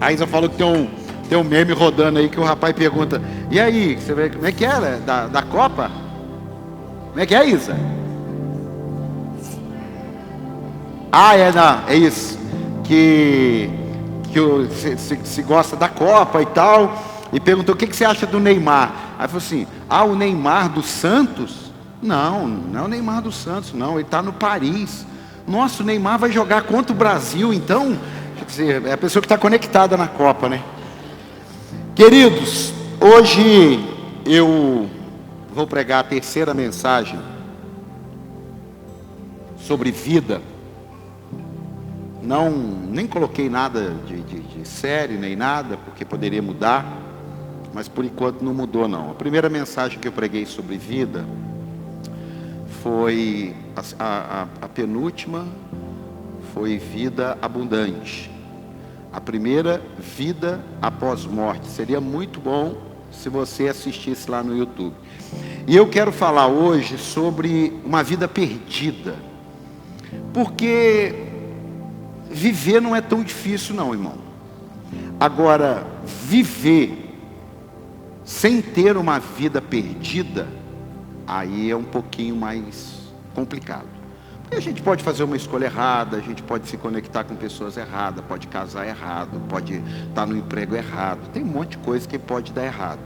A Isa falou que tem um meme rodando aí que o rapaz pergunta: e aí, você vê, como é que era? Da Copa? Como é que é, Isa? Ah, não, é isso. Que se gosta da Copa e tal. E perguntou: o que você acha do Neymar? Aí falou assim: o Neymar do Santos? Não, não é o Neymar do Santos, não. Ele está no Paris. Nossa, o Neymar vai jogar contra o Brasil, então. Quer dizer, é a pessoa que está conectada na Copa, né? Queridos, hoje eu vou pregar a terceira mensagem sobre vida. Nem coloquei nada de série, nem nada, porque poderia mudar, mas por enquanto não mudou não. A primeira mensagem que eu preguei sobre vida foi, a penúltima foi vida abundante. A primeira, vida após morte. Seria muito bom se você assistisse lá no YouTube. E eu quero falar hoje sobre uma vida perdida, porque viver não é tão difícil não, irmão. Agora, viver sem ter uma vida perdida, aí é um pouquinho mais complicado. Porque a gente pode fazer uma escolha errada, a gente pode se conectar com pessoas erradas, pode casar errado, pode estar no emprego errado. Tem um monte de coisa que pode dar errado.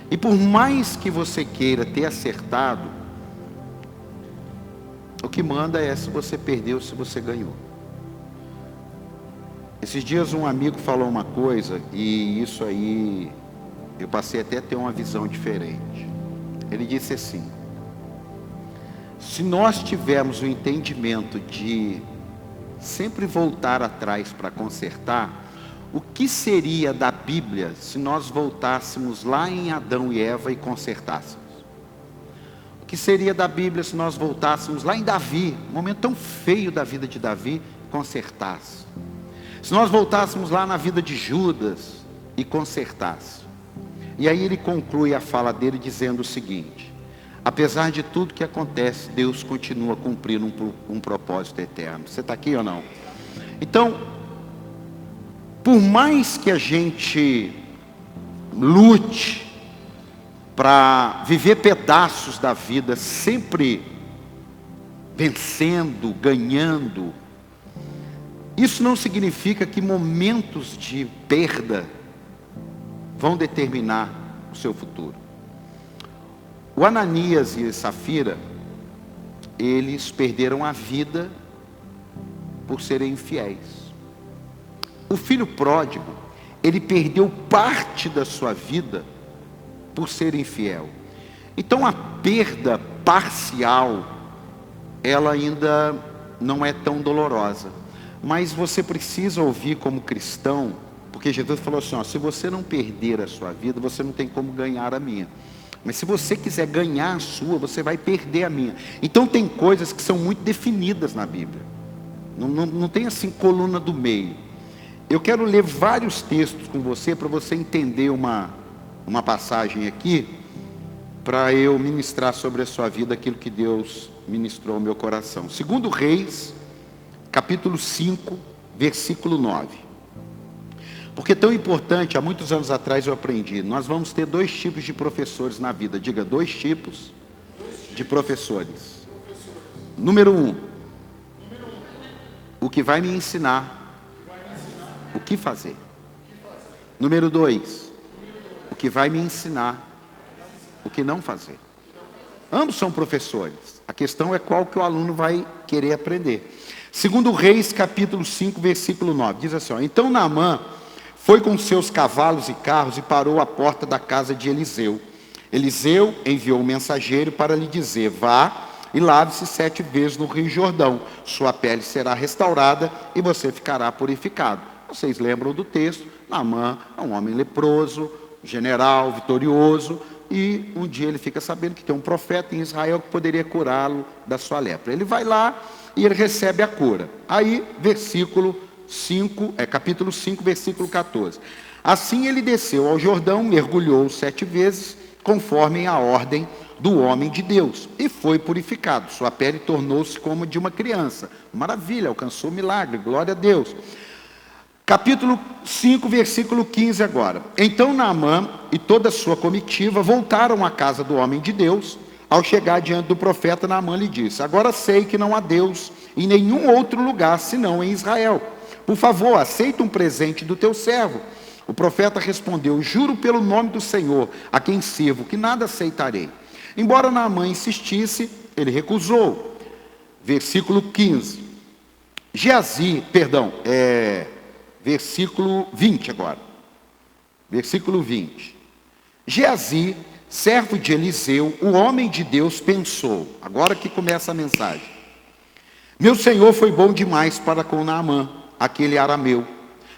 E por mais que você queira ter acertado, o que manda é se você perdeu ou se você ganhou. Esses dias um amigo falou uma coisa, e isso aí eu passei até a ter uma visão diferente. Ele disse assim: se nós tivermos o entendimento de sempre voltar atrás para consertar, o que seria da Bíblia se nós voltássemos lá em Adão e Eva e consertássemos? O que seria da Bíblia se nós voltássemos lá em Davi, um momento tão feio da vida de Davi, consertasse? Se nós voltássemos lá na vida de Judas e consertasse? E aí ele conclui a fala dele dizendo o seguinte: apesar de tudo que acontece, Deus continua cumprindo um propósito eterno. Você está aqui ou não? Então, por mais que a gente lute para viver pedaços da vida, sempre vencendo, ganhando, isso não significa que momentos de perda vão determinar o seu futuro. O Ananias e Safira, eles perderam a vida por serem infiéis. O filho pródigo, ele perdeu parte da sua vida por ser infiel. Então a perda parcial, ela ainda não é tão dolorosa. Mas você precisa ouvir como cristão, porque Jesus falou assim: se você não perder a sua vida, você não tem como ganhar a minha. Mas se você quiser ganhar a sua, você vai perder a minha. Então tem coisas que são muito definidas na Bíblia. Não tem assim coluna do meio. Eu quero ler vários textos com você, para você entender uma passagem aqui, para eu ministrar sobre a sua vida aquilo que Deus ministrou ao meu coração. 2 Reis, capítulo 5, versículo 9. Porque é tão importante, há muitos anos atrás eu aprendi, nós vamos ter 2 tipos de professores na vida. Diga: 2 tipos de professores. Número 1, o que vai me ensinar o que fazer. Número 2, o que vai me ensinar o que não fazer. Ambos são professores. A questão é qual que o aluno vai querer aprender. 2 Reis, capítulo 5, versículo 9. Diz assim: então Naamã foi com seus cavalos e carros e parou à porta da casa de Eliseu. Eliseu enviou um mensageiro para lhe dizer: vá e lave-se 7 vezes no rio Jordão. Sua pele será restaurada e você ficará purificado. Vocês lembram do texto? Naamã é um homem leproso, general, vitorioso. E um dia ele fica sabendo que tem um profeta em Israel que poderia curá-lo da sua lepra. Ele vai lá e ele recebe a cura. Aí, capítulo 5, versículo 14. Assim ele desceu ao Jordão, mergulhou 7 vezes, conforme a ordem do homem de Deus, e foi purificado. Sua pele tornou-se como de uma criança. Maravilha, alcançou o milagre, glória a Deus. Capítulo 5, versículo 15 agora. Então Naamã e toda a sua comitiva voltaram à casa do homem de Deus. Ao chegar diante do profeta, Naamã lhe disse: agora sei que não há Deus em nenhum outro lugar, senão em Israel. Por favor, aceita um presente do teu servo. O profeta respondeu: juro pelo nome do Senhor, a quem sirvo, que nada aceitarei. Embora Naamã insistisse, ele recusou. Versículo 15. Versículo 20 agora. Versículo 20. Geazi, servo de Eliseu, o homem de Deus, pensou. Agora que começa a mensagem. Meu senhor foi bom demais para com Naamã, aquele arameu,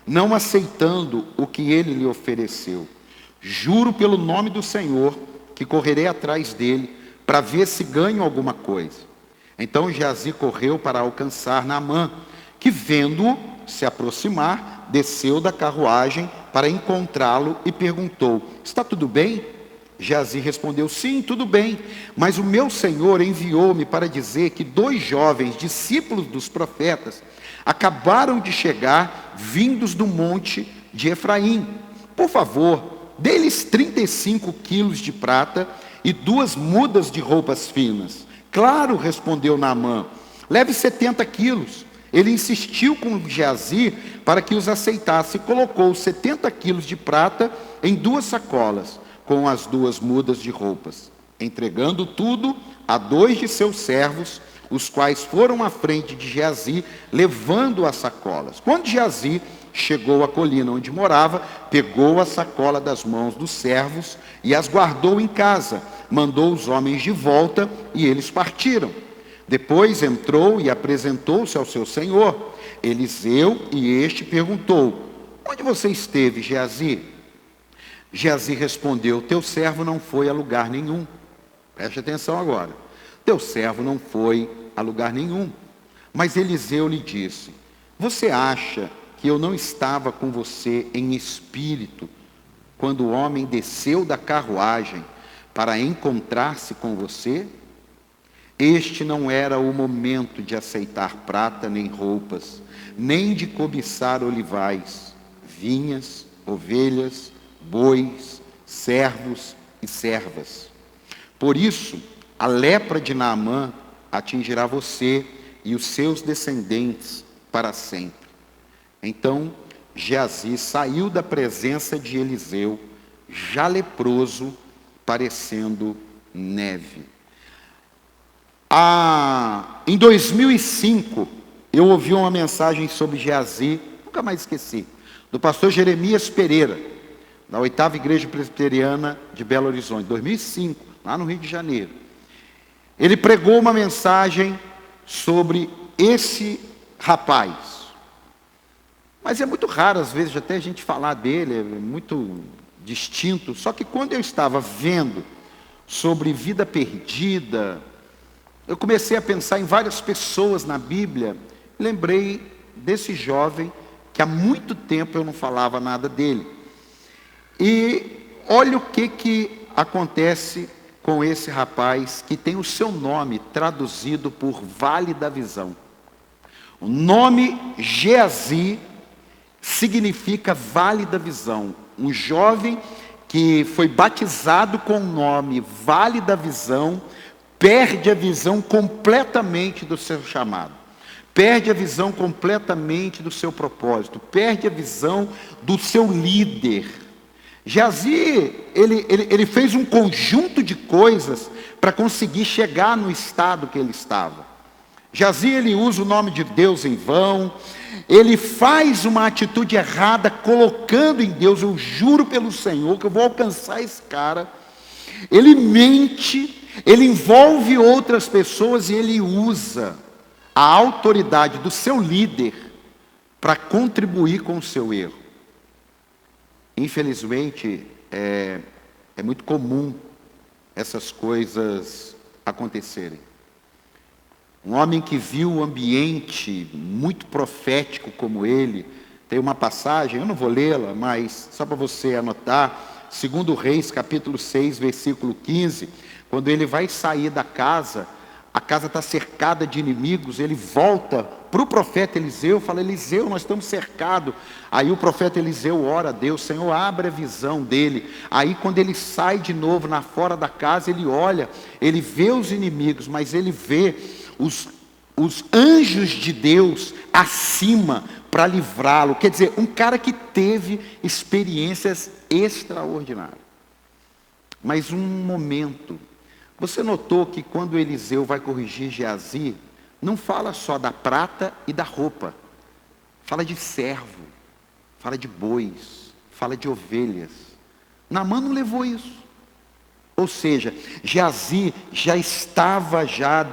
não aceitando o que ele lhe ofereceu. Juro pelo nome do Senhor que correrei atrás dele para ver se ganho alguma coisa. Então Geazi correu para alcançar Naamã, que vendo-o se aproximar, desceu da carruagem para encontrá-lo e perguntou: está tudo bem? Geazi respondeu: sim, tudo bem, mas o meu senhor enviou-me para dizer que 2 jovens discípulos dos profetas acabaram de chegar, vindos do monte de Efraim. Por favor, dê-lhes 35 quilos de prata e 2 mudas de roupas finas. Claro, respondeu Naamã, leve 70 quilos. Ele insistiu com Geazi para que os aceitasse e colocou 70 quilos de prata em 2 sacolas, com as 2 mudas de roupas, entregando tudo a 2 de seus servos, os quais foram à frente de Geazi, levando as sacolas. Quando Geazi chegou à colina onde morava, pegou a sacola das mãos dos servos e as guardou em casa, mandou os homens de volta e eles partiram. Depois entrou e apresentou-se ao seu senhor. Eliseu, e este perguntou: onde você esteve, Geazi? Geazi respondeu: teu servo não foi a lugar nenhum. Preste atenção agora. Teu servo não foi a lugar nenhum. Mas Eliseu lhe disse: você acha que eu não estava com você em espírito, quando o homem desceu da carruagem para encontrar-se com você? Este não era o momento de aceitar prata nem roupas, nem de cobiçar olivais, vinhas, ovelhas, bois, servos e servas. Por isso, a lepra de Naamã atingirá você e os seus descendentes para sempre. Então, Geazi saiu da presença de Eliseu, já leproso, parecendo neve. Em 2005, eu ouvi uma mensagem sobre Geazi, nunca mais esqueci, do pastor Jeremias Pereira, da 8ª Igreja Presbiteriana de Belo Horizonte, 2005, lá no Rio de Janeiro. Ele pregou uma mensagem sobre esse rapaz. Mas é muito raro, às vezes, até a gente falar dele, é muito distinto. Só que quando eu estava vendo sobre vida perdida, eu comecei a pensar em várias pessoas na Bíblia, lembrei desse jovem que há muito tempo eu não falava nada dele. E olha o que acontece com esse rapaz que tem o seu nome traduzido por Vale da Visão. O nome Geazi significa Vale da Visão. Um jovem que foi batizado com o nome Vale da Visão, perde a visão completamente do seu chamado, perde a visão completamente do seu propósito, perde a visão do seu líder. Geazi, ele fez um conjunto de coisas para conseguir chegar no estado que ele estava. Geazi, ele usa o nome de Deus em vão, ele faz uma atitude errada, colocando em Deus: eu juro pelo Senhor que eu vou alcançar esse cara. Ele mente, ele envolve outras pessoas e ele usa a autoridade do seu líder para contribuir com o seu erro. Infelizmente, é muito comum essas coisas acontecerem. Um homem que viu o ambiente muito profético como ele, tem uma passagem, eu não vou lê-la, mas só para você anotar, 2 Reis, capítulo 6, versículo 15, quando ele vai sair da casa, a casa está cercada de inimigos, ele volta para o profeta Eliseu, fala: Eliseu, nós estamos cercados. Aí o profeta Eliseu ora a Deus: Senhor, abre a visão dele. Aí quando ele sai de novo na fora da casa, ele olha, ele vê os inimigos, mas ele vê os anjos de Deus acima para livrá-lo. Quer dizer, um cara que teve experiências extraordinárias. Mas um momento, você notou que quando Eliseu vai corrigir Geazi, não fala só da prata e da roupa, fala de servo, fala de bois, fala de ovelhas. Naamã não levou isso. Ou seja, Geazi já estava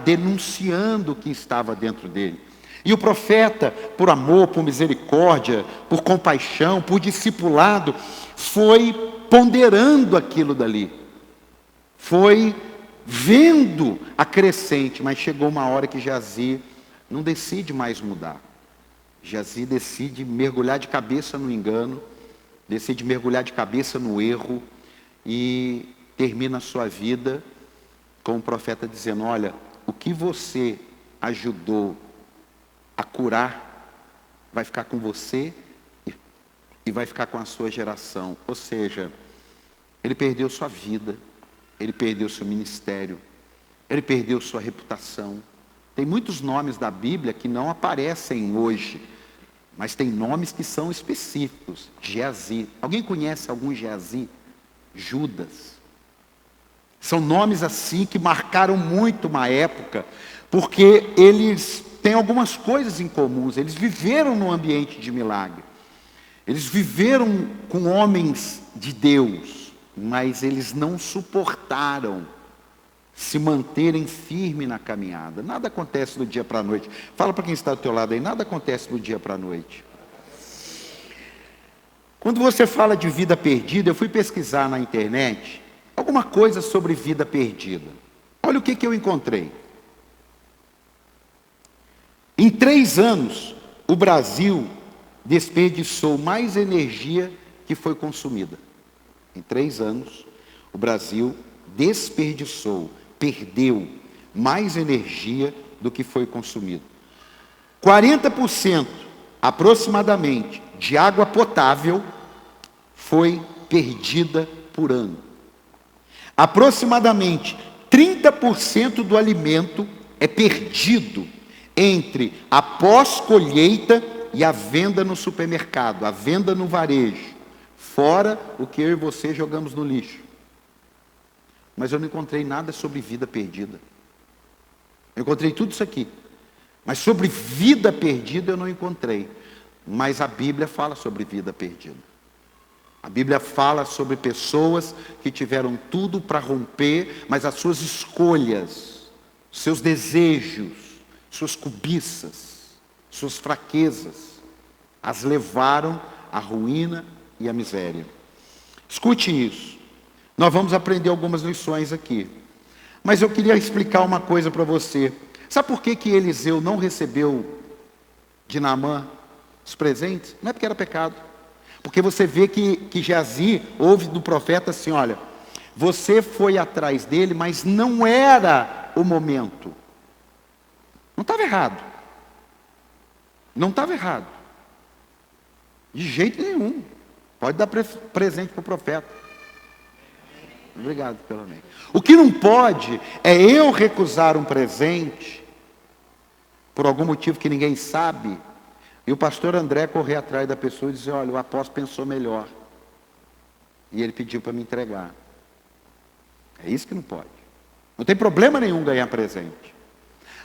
denunciando o que estava dentro dele. E o profeta, por amor, por misericórdia, por compaixão, por discipulado, foi ponderando aquilo dali. Foi vendo a crescente, mas chegou uma hora que Geazi não decide mais mudar. Geazi decide mergulhar de cabeça no engano, decide mergulhar de cabeça no erro e termina a sua vida com o profeta dizendo: olha, o que você ajudou a curar vai ficar com você e vai ficar com a sua geração. Ou seja, ele perdeu sua vida, ele perdeu seu ministério, ele perdeu sua reputação. Tem muitos nomes da Bíblia que não aparecem hoje, mas tem nomes que são específicos. Geazi. Alguém conhece algum Geazi? Judas. São nomes assim que marcaram muito uma época, porque eles têm algumas coisas em comuns. Eles viveram num ambiente de milagre. Eles viveram com homens de Deus, mas eles não suportaram se manterem firmes na caminhada. Nada acontece do dia para a noite. Fala para quem está do teu lado aí: nada acontece do dia para a noite. Quando você fala de vida perdida, eu fui pesquisar na internet alguma coisa sobre vida perdida. Olha o que eu encontrei. Em 3 anos, o Brasil desperdiçou mais energia que foi consumida. Em 3 anos, o Brasil desperdiçou, perdeu mais energia do que foi consumido. 40% aproximadamente de água potável foi perdida por ano. Aproximadamente 30% do alimento é perdido entre a pós-colheita e a venda no supermercado, a venda no varejo, fora o que eu e você jogamos no lixo. Mas eu não encontrei nada sobre vida perdida. Eu encontrei tudo isso aqui, mas sobre vida perdida eu não encontrei. Mas a Bíblia fala sobre vida perdida. A Bíblia fala sobre pessoas que tiveram tudo para romper, mas as suas escolhas, seus desejos, suas cobiças, suas fraquezas, as levaram à ruína e à miséria. Escute isso. Nós vamos aprender algumas lições aqui. Mas eu queria explicar uma coisa para você. Sabe por que Eliseu não recebeu de Naamã os presentes? Não é porque era pecado. Porque você vê que Geazi ouve do profeta assim: olha, você foi atrás dele, mas não era o momento. Não estava errado. Não estava errado. De jeito nenhum. Pode dar presente para o profeta. Obrigado pelo amém. O que não pode é eu recusar um presente, por algum motivo que ninguém sabe, e o pastor André correr atrás da pessoa e dizer: olha, o apóstolo pensou melhor, e ele pediu para me entregar. É isso que não pode. Não tem problema nenhum ganhar presente.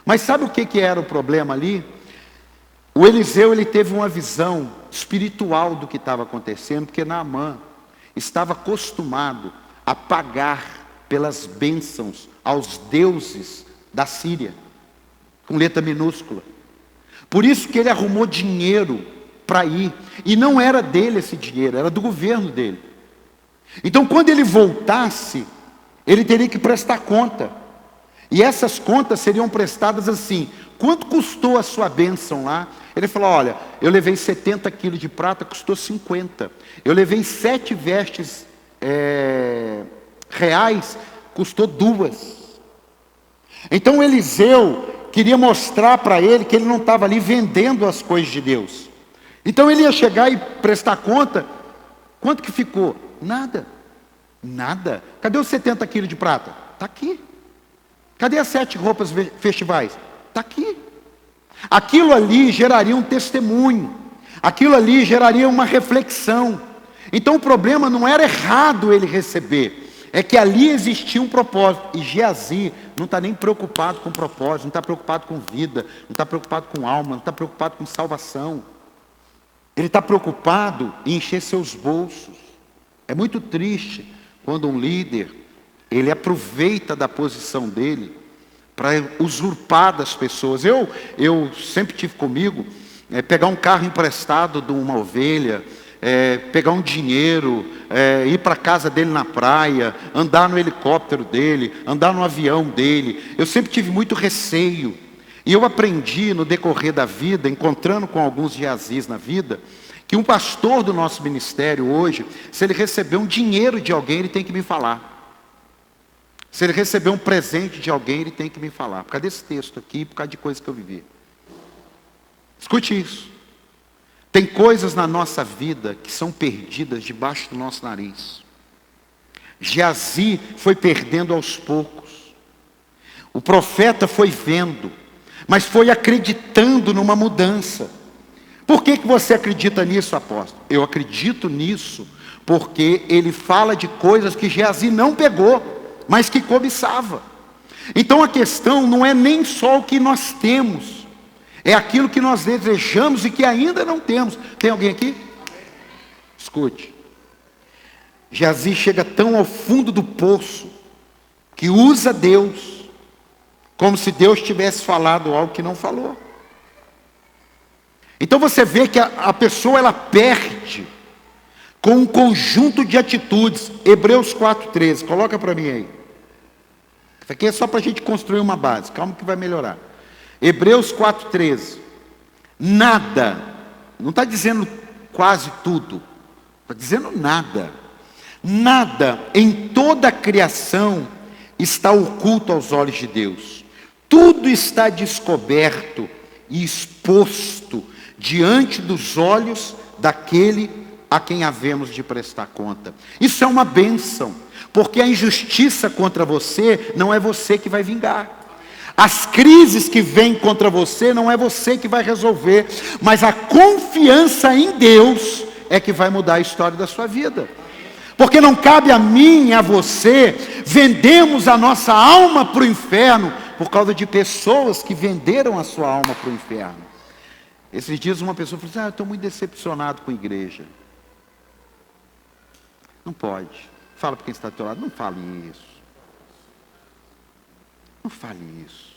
Mas sabe o que era o problema ali? O Eliseu, ele teve uma visão espiritual do que estava acontecendo, porque Naamã estava acostumado a pagar pelas bênçãos aos deuses da Síria, com letra minúscula. Por isso que ele arrumou dinheiro para ir, e não era dele esse dinheiro, era do governo dele. Então quando ele voltasse, ele teria que prestar conta, e essas contas seriam prestadas assim: quanto custou a sua bênção lá? Ele falou: olha, eu levei 70 quilos de prata, custou 50. Eu levei 7 vestes reais, custou 2. Então Eliseu queria mostrar para ele que ele não estava ali vendendo as coisas de Deus. Então ele ia chegar e prestar conta. Quanto que ficou? Nada. Nada. Cadê os 70 quilos de prata? Está aqui. Cadê as 7 roupas festivais? Está aqui. Aquilo ali geraria um testemunho. Aquilo ali geraria uma reflexão. Então o problema não era errado ele receber. É que ali existia um propósito. E Geazi não está nem preocupado com propósito, não está preocupado com vida, não está preocupado com alma, não está preocupado com salvação. Ele está preocupado em encher seus bolsos. É muito triste quando um líder, ele aproveita da posição dele para usurpar das pessoas. Eu sempre tive comigo, pegar um carro emprestado de uma ovelha, pegar um dinheiro, ir para a casa dele na praia, andar no helicóptero dele, andar no avião dele. Eu sempre tive muito receio. E eu aprendi no decorrer da vida, encontrando com alguns Geazis na vida, que um pastor do nosso ministério hoje, se ele receber um dinheiro de alguém, ele tem que me falar. Se ele receber um presente de alguém, ele tem que me falar. Por causa desse texto aqui, por causa de coisas que eu vivi. Escute isso. Tem coisas na nossa vida que são perdidas debaixo do nosso nariz. Geazi foi perdendo aos poucos. O profeta foi vendo, mas foi acreditando numa mudança. Por que você acredita nisso, apóstolo? Eu acredito nisso porque ele fala de coisas que Geazi não pegou, mas que cobiçava. Então a questão não é nem só o que nós temos, é aquilo que nós desejamos e que ainda não temos. Tem alguém aqui? Escute. Geazi chega tão ao fundo do poço que usa Deus como se Deus tivesse falado algo que não falou. Então você vê que a pessoa ela perde com um conjunto de atitudes. Hebreus 4,13, coloca para mim aí. Isso aqui é só para a gente construir uma base, calma que vai melhorar. Hebreus 4,13. Nada, não está dizendo quase tudo, está dizendo nada. Nada em toda a criação está oculto aos olhos de Deus. Tudo está descoberto e exposto diante dos olhos daquele a quem havemos de prestar conta. Isso é uma bênção, porque a injustiça contra você não é você que vai vingar. As crises que vêm contra você não é você que vai resolver, mas a confiança em Deus é que vai mudar a história da sua vida. Porque não cabe a mim e a você vendemos a nossa alma para o inferno por causa de pessoas que venderam a sua alma para o inferno. Esses dias uma pessoa falou assim, eu estou muito decepcionado com a igreja. Não pode. Fala para quem está ao teu lado, não fale isso. Não fale isso.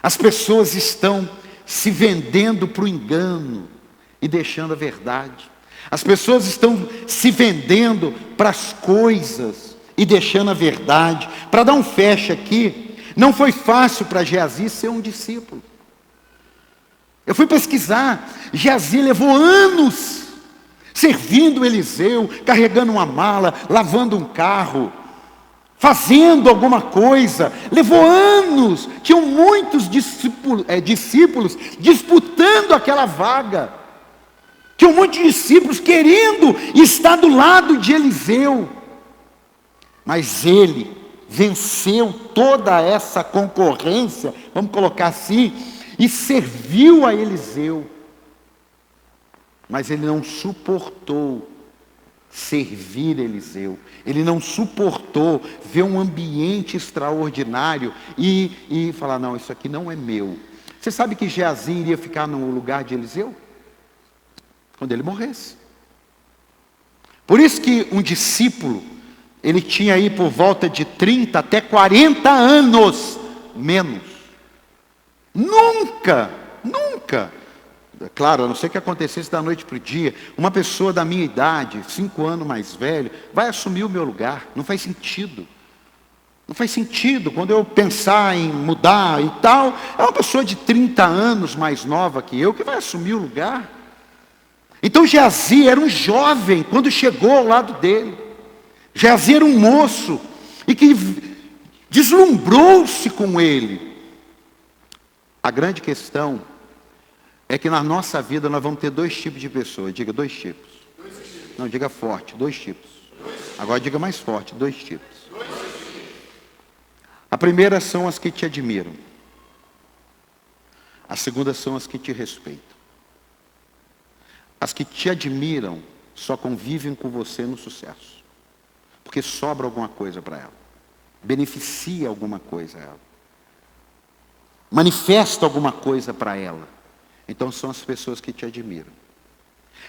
As pessoas estão se vendendo para o engano e deixando a verdade. As pessoas estão se vendendo para as coisas e deixando a verdade. Para dar um fecha aqui, não foi fácil para Geazi ser um discípulo. Eu fui pesquisar, Geazi levou anos servindo Eliseu, carregando uma mala, lavando um carro, fazendo alguma coisa, levou anos, tinham muitos discípulos disputando aquela vaga, tinham muitos discípulos querendo estar do lado de Eliseu, mas ele venceu toda essa concorrência, vamos colocar assim, e serviu a Eliseu, mas ele não suportou servir Eliseu, ele não suportou ver um ambiente extraordinário e falar, não, isso aqui não é meu. Você sabe que Geazi iria ficar no lugar de Eliseu? Quando ele morresse. Por isso que um discípulo, ele tinha aí por volta de 30 até 40 anos menos. Nunca, claro, a não ser que acontecesse da noite para o dia, uma pessoa da minha idade, 5 anos mais velho, vai assumir o meu lugar. Não faz sentido. Não faz sentido. Quando eu pensar em mudar e tal, é uma pessoa de 30 anos mais nova que eu, que vai assumir o lugar. Então Geazi era um jovem, quando chegou ao lado dele. Geazi era um moço, e que deslumbrou-se com ele. A grande questão é que na nossa vida nós vamos ter dois tipos de pessoas. Diga, dois tipos. Não, diga forte, dois tipos. Agora diga mais forte, dois tipos. A primeira são as que te admiram. A segunda são as que te respeitam. As que te admiram só convivem com você no sucesso. Porque sobra alguma coisa para ela. Beneficia alguma coisa a ela. Manifesta alguma coisa para ela. Então são as pessoas que te admiram.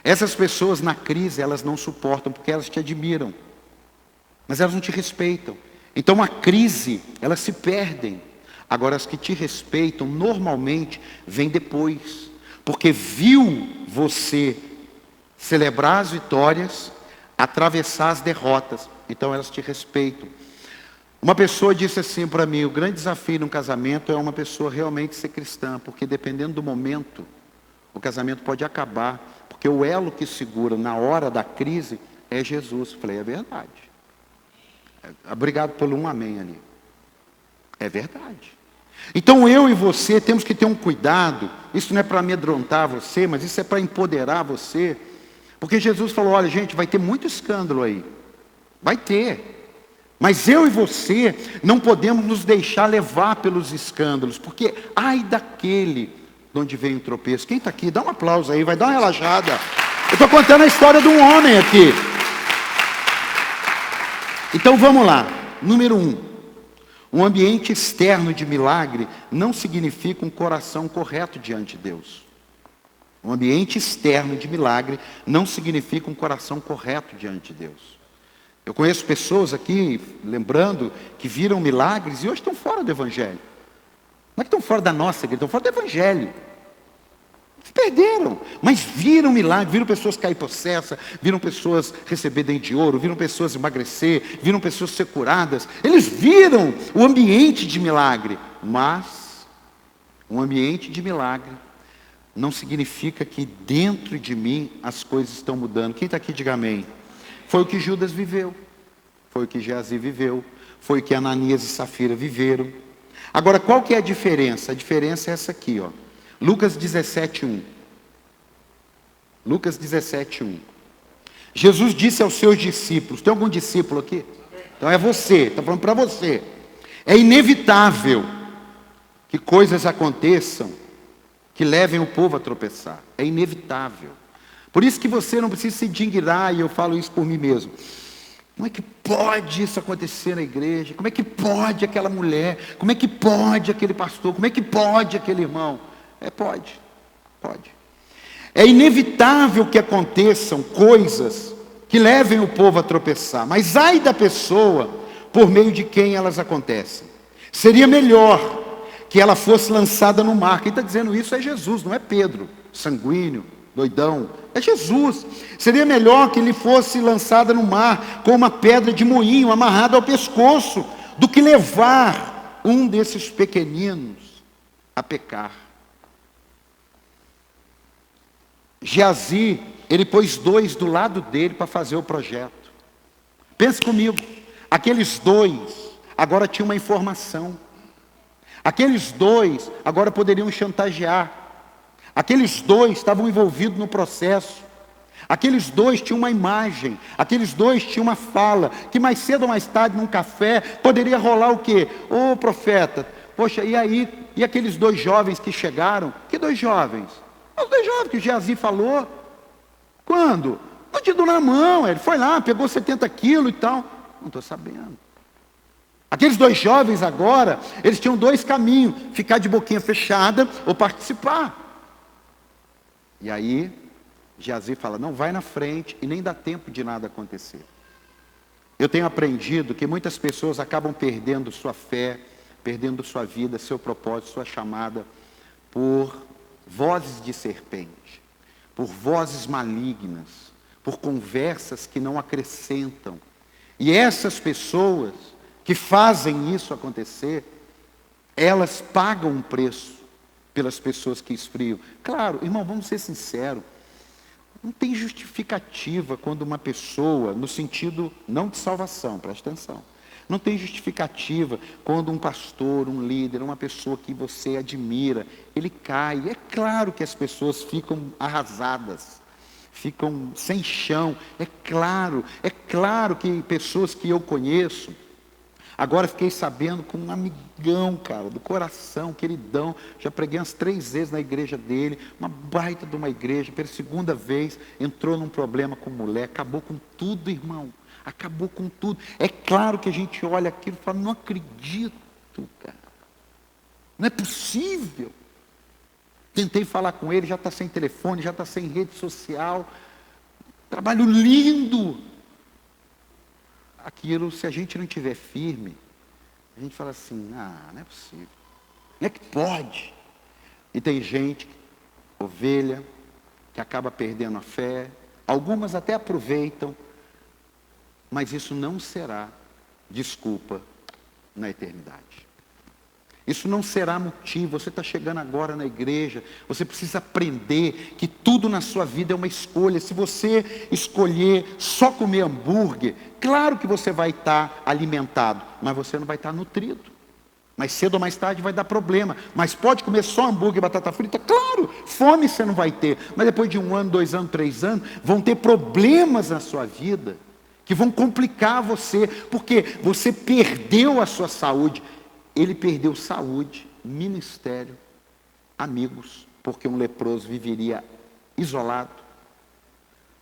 Essas pessoas na crise, elas não suportam porque elas te admiram. Mas elas não te respeitam. Então a crise, elas se perdem. Agora as que te respeitam, normalmente, vêm depois. Porque viu você celebrar as vitórias, atravessar as derrotas. Então elas te respeitam. Uma pessoa disse assim para mim, o grande desafio num casamento é uma pessoa realmente ser cristã, porque dependendo do momento, o casamento pode acabar, porque o elo que segura na hora da crise é Jesus. Eu falei, é verdade. Obrigado pelo um amém ali. É verdade. Então eu e você temos que ter um cuidado, isso não é para amedrontar você, mas isso é para empoderar você, porque Jesus falou, olha gente, vai ter muito escândalo aí, vai ter. Mas eu e você não podemos nos deixar levar pelos escândalos, porque ai daquele de onde vem o tropeço. Quem está aqui? Dá um aplauso aí, vai dar uma relaxada. Eu estou contando a história de um homem aqui. Então vamos lá. Número 1. Um ambiente externo de milagre não significa um coração correto diante de Deus. Um ambiente externo de milagre não significa um coração correto diante de Deus. Eu conheço pessoas aqui, lembrando, que viram milagres e hoje estão fora do Evangelho. Não é que estão fora da nossa igreja, estão fora do Evangelho. Se perderam, mas viram milagres, viram pessoas cair possessas, viram pessoas receber dente de ouro, viram pessoas emagrecer, viram pessoas ser curadas. Eles viram o ambiente de milagre, mas um ambiente de milagre não significa que dentro de mim as coisas estão mudando. Quem está aqui, diga amém. Foi o que Judas viveu, foi o que Geazi viveu, foi o que Ananias e Safira viveram. Agora, qual que é a diferença? A diferença é essa aqui, ó. Lucas 17:1. Lucas 17:1. Jesus disse aos seus discípulos, tem algum discípulo aqui? Então é você, está falando para você. É inevitável que coisas aconteçam que levem o povo a tropeçar. É inevitável. Por isso que você não precisa se indignar, e eu falo isso por mim mesmo. Como é que pode isso acontecer na igreja? Como é que pode aquela mulher? Como é que pode aquele pastor? Como é que pode aquele irmão? Pode. É inevitável que aconteçam coisas que levem o povo a tropeçar. Mas ai da pessoa por meio de quem elas acontecem. Seria melhor que ela fosse lançada no mar. Quem está dizendo isso é Jesus, não é Pedro, sanguíneo, doidão. É Jesus. Seria melhor que ele fosse lançada no mar com uma pedra de moinho amarrada ao pescoço, do que levar um desses pequeninos a pecar. Geazi, ele pôs 2 do lado dele para fazer o projeto. Pense comigo, aqueles 2 agora tinham uma informação. Aqueles 2 agora poderiam chantagear. Aqueles 2 estavam envolvidos no processo. Aqueles 2 tinham uma imagem. Aqueles 2 tinham uma fala. Que mais cedo ou mais tarde, num café, poderia rolar o quê? Ô profeta, poxa, e aí? E aqueles 2 jovens que chegaram? Que 2 jovens? Os 2 jovens que o Geazi falou. Quando? No dia do Naamã. Ele foi lá, pegou 70 quilos e tal. Não estou sabendo. Aqueles 2 jovens agora, eles tinham 2 caminhos. Ficar de boquinha fechada ou participar. E aí, Geazi fala, não vai na frente e nem dá tempo de nada acontecer. Eu tenho aprendido que muitas pessoas acabam perdendo sua fé, perdendo sua vida, seu propósito, sua chamada, por vozes de serpente, por vozes malignas, por conversas que não acrescentam. E essas pessoas que fazem isso acontecer, elas pagam um preço pelas pessoas que esfriam. Claro, irmão, vamos ser sinceros, não tem justificativa quando uma pessoa, no sentido não de salvação, presta atenção, Não tem justificativa quando um pastor, um líder, uma pessoa que você admira, ele cai. É claro que as pessoas ficam arrasadas, ficam sem chão. É claro que pessoas que eu conheço, agora fiquei sabendo com um amigão, cara, do coração, queridão, já preguei umas 3 vezes na igreja dele, uma baita de uma igreja, pela 2ª vez, entrou num problema com mulher, acabou com tudo, irmão, acabou com tudo. É claro que a gente olha aquilo e fala, não acredito, cara, não é possível. Tentei falar com ele, já está sem telefone, já está sem rede social, trabalho lindo. Aquilo, se a gente não estiver firme, a gente fala assim, não é possível. Como é que pode? E tem gente, ovelha, que acaba perdendo a fé. Algumas até aproveitam, mas isso não será desculpa na eternidade. Isso não será motivo. Você está chegando agora na igreja, você precisa aprender que tudo na sua vida é uma escolha. Se você escolher só comer hambúrguer, claro que você vai estar alimentado, mas você não vai estar nutrido. Mais cedo ou mais tarde vai dar problema. Mas pode comer só hambúrguer e batata frita? Claro, fome você não vai ter. Mas depois de 1 ano, 2 anos, 3 anos, vão ter problemas na sua vida, que vão complicar você, porque você perdeu a sua saúde. Ele perdeu saúde, ministério, amigos, porque um leproso viveria isolado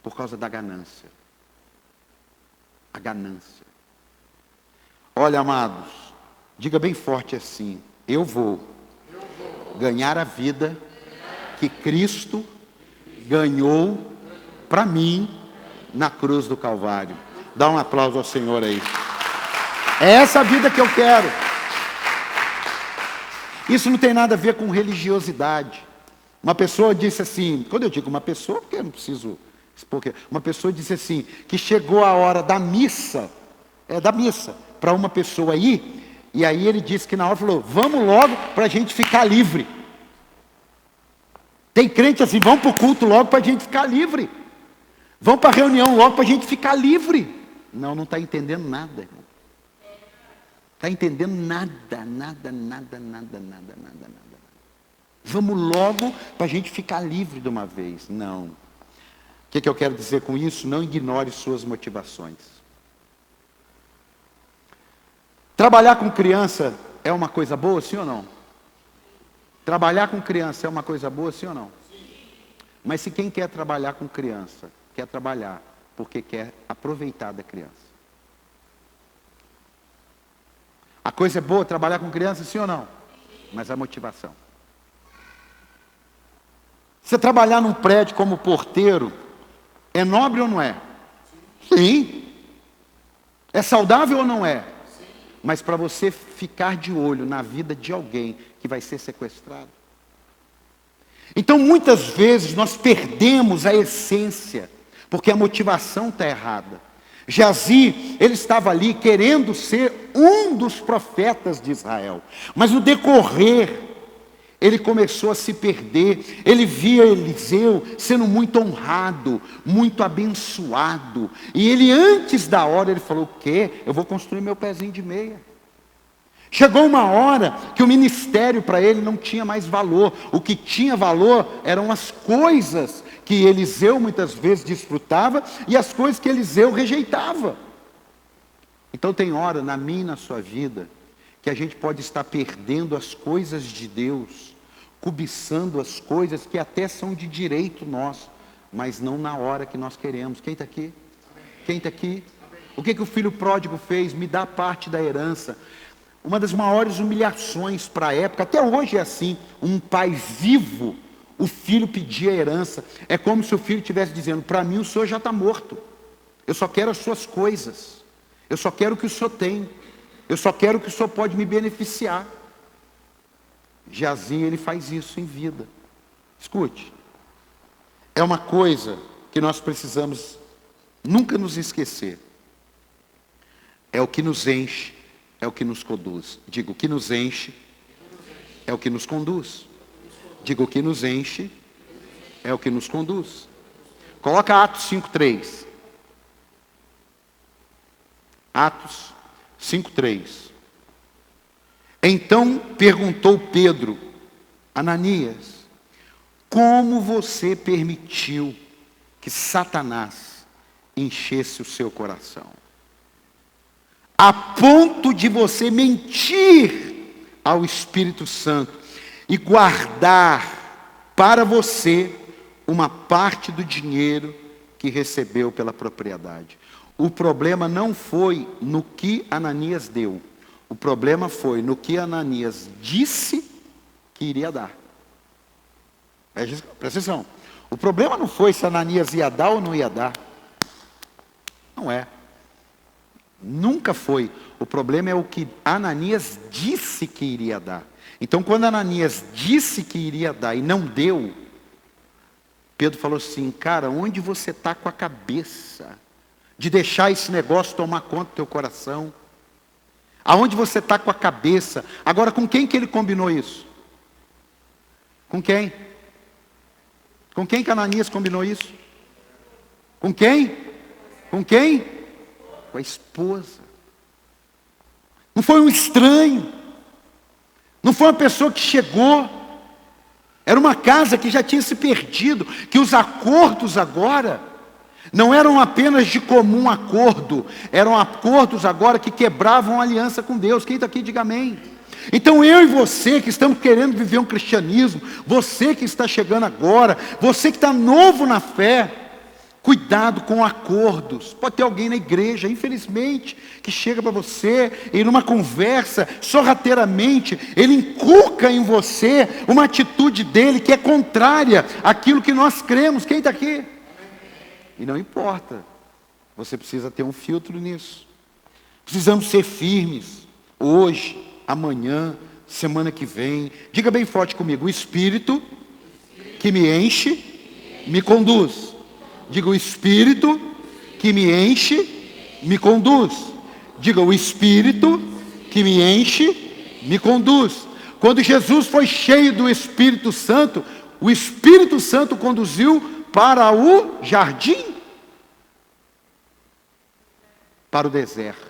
por causa da ganância. A ganância. Olha, amados, diga bem forte assim, eu vou ganhar a vida que Cristo ganhou para mim na cruz do Calvário. Dá um aplauso ao Senhor aí. É essa a vida que eu quero. Isso não tem nada a ver com religiosidade. Uma pessoa disse assim, quando eu digo uma pessoa, porque eu não preciso expor, uma pessoa disse assim, que chegou a hora da missa, para uma pessoa ir, e aí ele disse que na hora falou, vamos logo para a gente ficar livre. Tem crente assim, vamos para o culto logo para a gente ficar livre. Vamos para a reunião logo para a gente ficar livre. Não está entendendo nada, irmão. Está entendendo nada. Vamos logo para a gente ficar livre de uma vez. Não. O que eu quero dizer com isso? Não ignore suas motivações. Trabalhar com criança é uma coisa boa, sim ou não? Trabalhar com criança é uma coisa boa, sim ou não? Mas se quem quer trabalhar com criança, quer trabalhar porque quer aproveitar da criança. A coisa é boa trabalhar com criança, sim ou não? Mas a motivação. Você trabalhar num prédio como porteiro, é nobre ou não é? Sim. É saudável ou não é? Sim. Mas para você ficar de olho na vida de alguém que vai ser sequestrado. Então muitas vezes nós perdemos a essência, porque a motivação está errada. Geazi, ele estava ali querendo ser um dos profetas de Israel. Mas no decorrer, ele começou a se perder. Ele via Eliseu sendo muito honrado, muito abençoado. E ele, antes da hora, ele falou, o quê? Eu vou construir meu pezinho de meia. Chegou uma hora que o ministério para ele não tinha mais valor. O que tinha valor eram as coisas que Eliseu muitas vezes desfrutava e as coisas que Eliseu rejeitava. Então tem hora na minha e na sua vida que a gente pode estar perdendo as coisas de Deus, cobiçando as coisas que até são de direito nosso, mas não na hora que nós queremos. Quem está aqui? Quem está aqui? O que o filho pródigo fez? Me dá parte da herança. Uma das maiores humilhações para a época, até hoje é assim, um pai vivo, o filho pedia herança. É como se o filho estivesse dizendo, para mim o senhor já está morto. Eu só quero as suas coisas. Eu só quero o que o senhor tem. Eu só quero o que o senhor pode me beneficiar. Geazi, ele faz isso em vida. Escute. É uma coisa que nós precisamos nunca nos esquecer. É o que nos enche, é o que nos conduz. Digo, o que nos enche é o que nos conduz. Digo, o que nos enche é o que nos conduz. Coloca Atos 5:3. Atos 5:3. Então perguntou Pedro: Ananias, como você permitiu que Satanás enchesse o seu coração, a ponto de você mentir ao Espírito Santo e guardar para você uma parte do dinheiro que recebeu pela propriedade? O problema não foi no que Ananias deu. O problema foi no que Ananias disse que iria dar. Presta atenção. O problema não foi se Ananias ia dar ou não ia dar. Não é. Nunca foi. O problema é o que Ananias disse que iria dar. Então, quando Ananias disse que iria dar e não deu, Pedro falou assim: cara, onde você está com a cabeça de deixar esse negócio tomar conta do teu coração? Aonde você está com a cabeça? Agora, com quem que ele combinou isso? Com quem? Com quem que Ananias combinou isso? Com quem? Com quem? Com a esposa. Não foi um estranho. Não foi uma pessoa que chegou. Era uma casa que já tinha se perdido. Que os acordos agora não eram apenas de comum acordo. Eram acordos agora que quebravam a aliança com Deus. Quem está aqui, diga amém. Então eu e você que estamos querendo viver um cristianismo, você que está chegando agora, você que está novo na fé, cuidado com acordos. Pode ter alguém na igreja, infelizmente, que chega para você e numa conversa, sorrateiramente, ele inculca em você uma atitude dele que é contrária àquilo que nós cremos. Quem está aqui? E não importa, você precisa ter um filtro nisso. Precisamos ser firmes, hoje, amanhã, semana que vem. Diga bem forte comigo: o Espírito que me enche, me conduz. Diga: o Espírito que me enche, me conduz. Diga: o Espírito que me enche, me conduz. Quando Jesus foi cheio do Espírito Santo, o Espírito Santo conduziu para o jardim, para o deserto.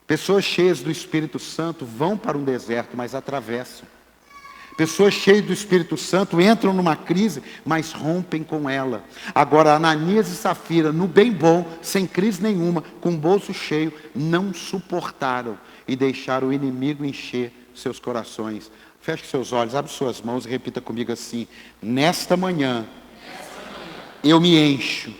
Pessoas cheias do Espírito Santo vão para um deserto, mas atravessam. Pessoas cheias do Espírito Santo entram numa crise, mas rompem com ela. Agora, Ananias e Safira, no bem bom, sem crise nenhuma, com o bolso cheio, não suportaram e deixaram o inimigo encher seus corações. Feche seus olhos, abre suas mãos e repita comigo assim: nesta manhã, eu me encho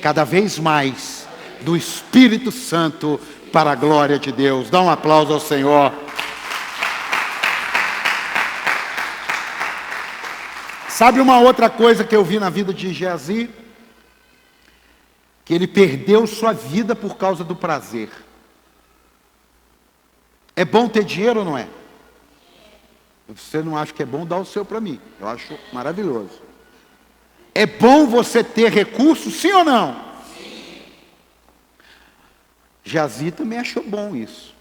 cada vez mais do Espírito Santo para a glória de Deus. Dá um aplauso ao Senhor. Sabe uma outra coisa que eu vi na vida de Geazi? Que ele perdeu sua vida por causa do prazer. É bom ter dinheiro ou não é? Você não acha que é bom, dá o seu para mim. Eu acho maravilhoso. É bom você ter recursos, sim ou não? Sim. Geazi também achou bom isso.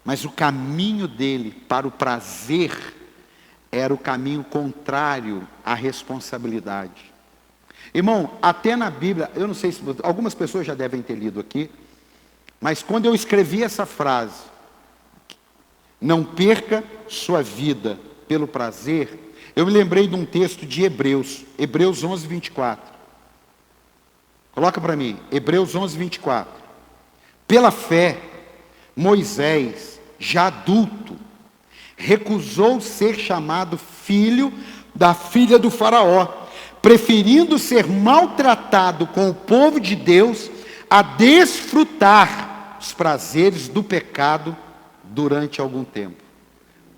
Mas o caminho dele para o prazer era o caminho contrário à responsabilidade. Irmão, até na Bíblia, eu não sei se algumas pessoas já devem ter lido aqui, mas quando eu escrevi essa frase, não perca sua vida pelo prazer, eu me lembrei de um texto de Hebreus 11, 24. Coloca para mim, Hebreus 11, 24. Pela fé, Moisés, já adulto, recusou ser chamado filho da filha do faraó, preferindo ser maltratado com o povo de Deus a desfrutar os prazeres do pecado durante algum tempo.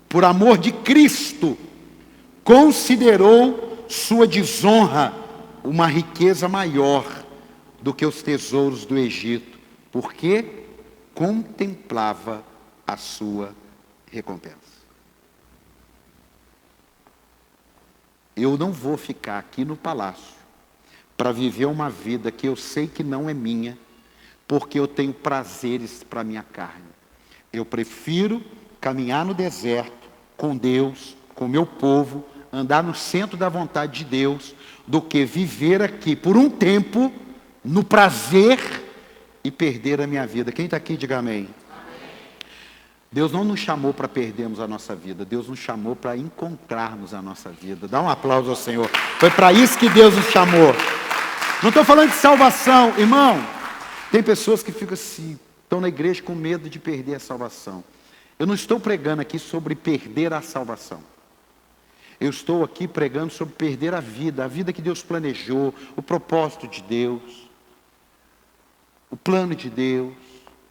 Por amor de Cristo, considerou sua desonra uma riqueza maior do que os tesouros do Egito, porque contemplava a sua recompensa. Eu não vou ficar aqui no palácio para viver uma vida que eu sei que não é minha, porque eu tenho prazeres para minha carne. Eu prefiro caminhar no deserto com Deus, com meu povo, andar no centro da vontade de Deus, do que viver aqui por um tempo no prazer e perder a minha vida. Quem está aqui, diga amém. Deus não nos chamou para perdermos a nossa vida. Deus nos chamou para encontrarmos a nossa vida. Dá um aplauso ao Senhor. Foi para isso que Deus nos chamou. Não estou falando de salvação, irmão. Tem pessoas que ficam assim, estão na igreja com medo de perder a salvação. Eu não estou pregando aqui sobre perder a salvação. Eu estou aqui pregando sobre perder a vida que Deus planejou, o propósito de Deus, o plano de Deus,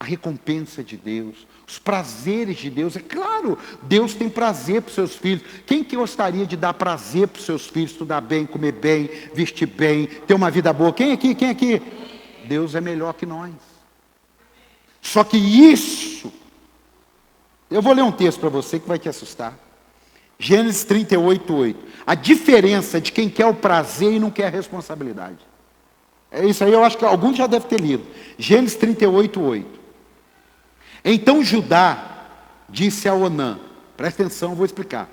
a recompensa de Deus, os prazeres de Deus. É claro, Deus tem prazer para os seus filhos. Quem que gostaria de dar prazer para os seus filhos, estudar bem, comer bem, vestir bem, ter uma vida boa? Quem aqui? Quem aqui? Deus é melhor que nós. Só que isso, eu vou ler um texto para você que vai te assustar. Gênesis 38:8. A diferença de quem quer o prazer e não quer a responsabilidade. É isso aí, eu acho que alguns já devem ter lido. Gênesis 38:8. Então Judá disse a Onã, presta atenção, eu vou explicar.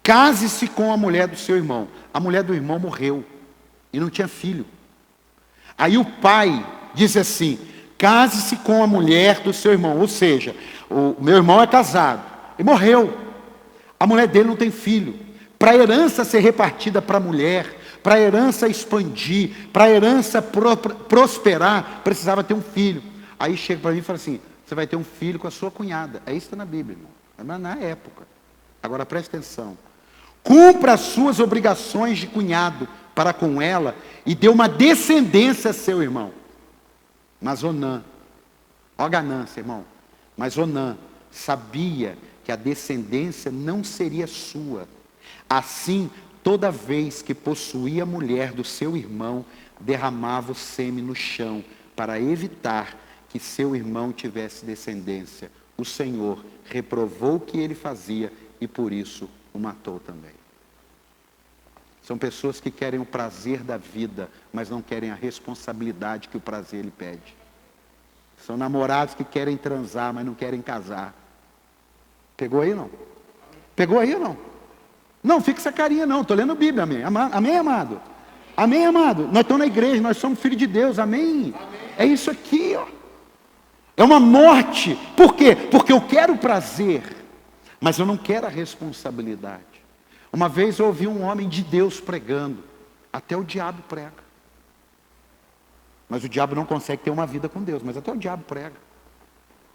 Case-se com a mulher do seu irmão. A mulher do irmão morreu e não tinha filho. Aí o pai disse assim: case-se com a mulher do seu irmão. Ou seja, o meu irmão é casado e morreu. A mulher dele não tem filho. Para a herança ser repartida para a mulher, para a herança expandir, para a herança prosperar, precisava ter um filho. Aí chega para mim e fala assim: você vai ter um filho com a sua cunhada. É isso que está na Bíblia, irmão. Mas na época. Agora preste atenção. Cumpra as suas obrigações de cunhado para com ela e dê uma descendência a seu irmão. Mas Onã, ó ganância, irmão. Mas Onã sabia que a descendência não seria sua. Assim, toda vez que possuía a mulher do seu irmão, derramava o sêmen no chão, para evitar que seu irmão tivesse descendência. O Senhor reprovou o que ele fazia e por isso o matou também. São pessoas que querem o prazer da vida, mas não querem a responsabilidade que o prazer lhe pede. São namorados que querem transar, mas não querem casar. Pegou aí ou não? Pegou aí ou não? Não, fica essa carinha não, estou lendo a Bíblia, amém. Amém, amado? Amém, amado? Nós estamos na igreja, nós somos filhos de Deus, amém? É isso aqui, ó. É uma morte. Por quê? Porque eu quero prazer, mas eu não quero a responsabilidade. Uma vez eu ouvi um homem de Deus pregando, até o diabo prega. Mas o diabo não consegue ter uma vida com Deus, mas até o diabo prega.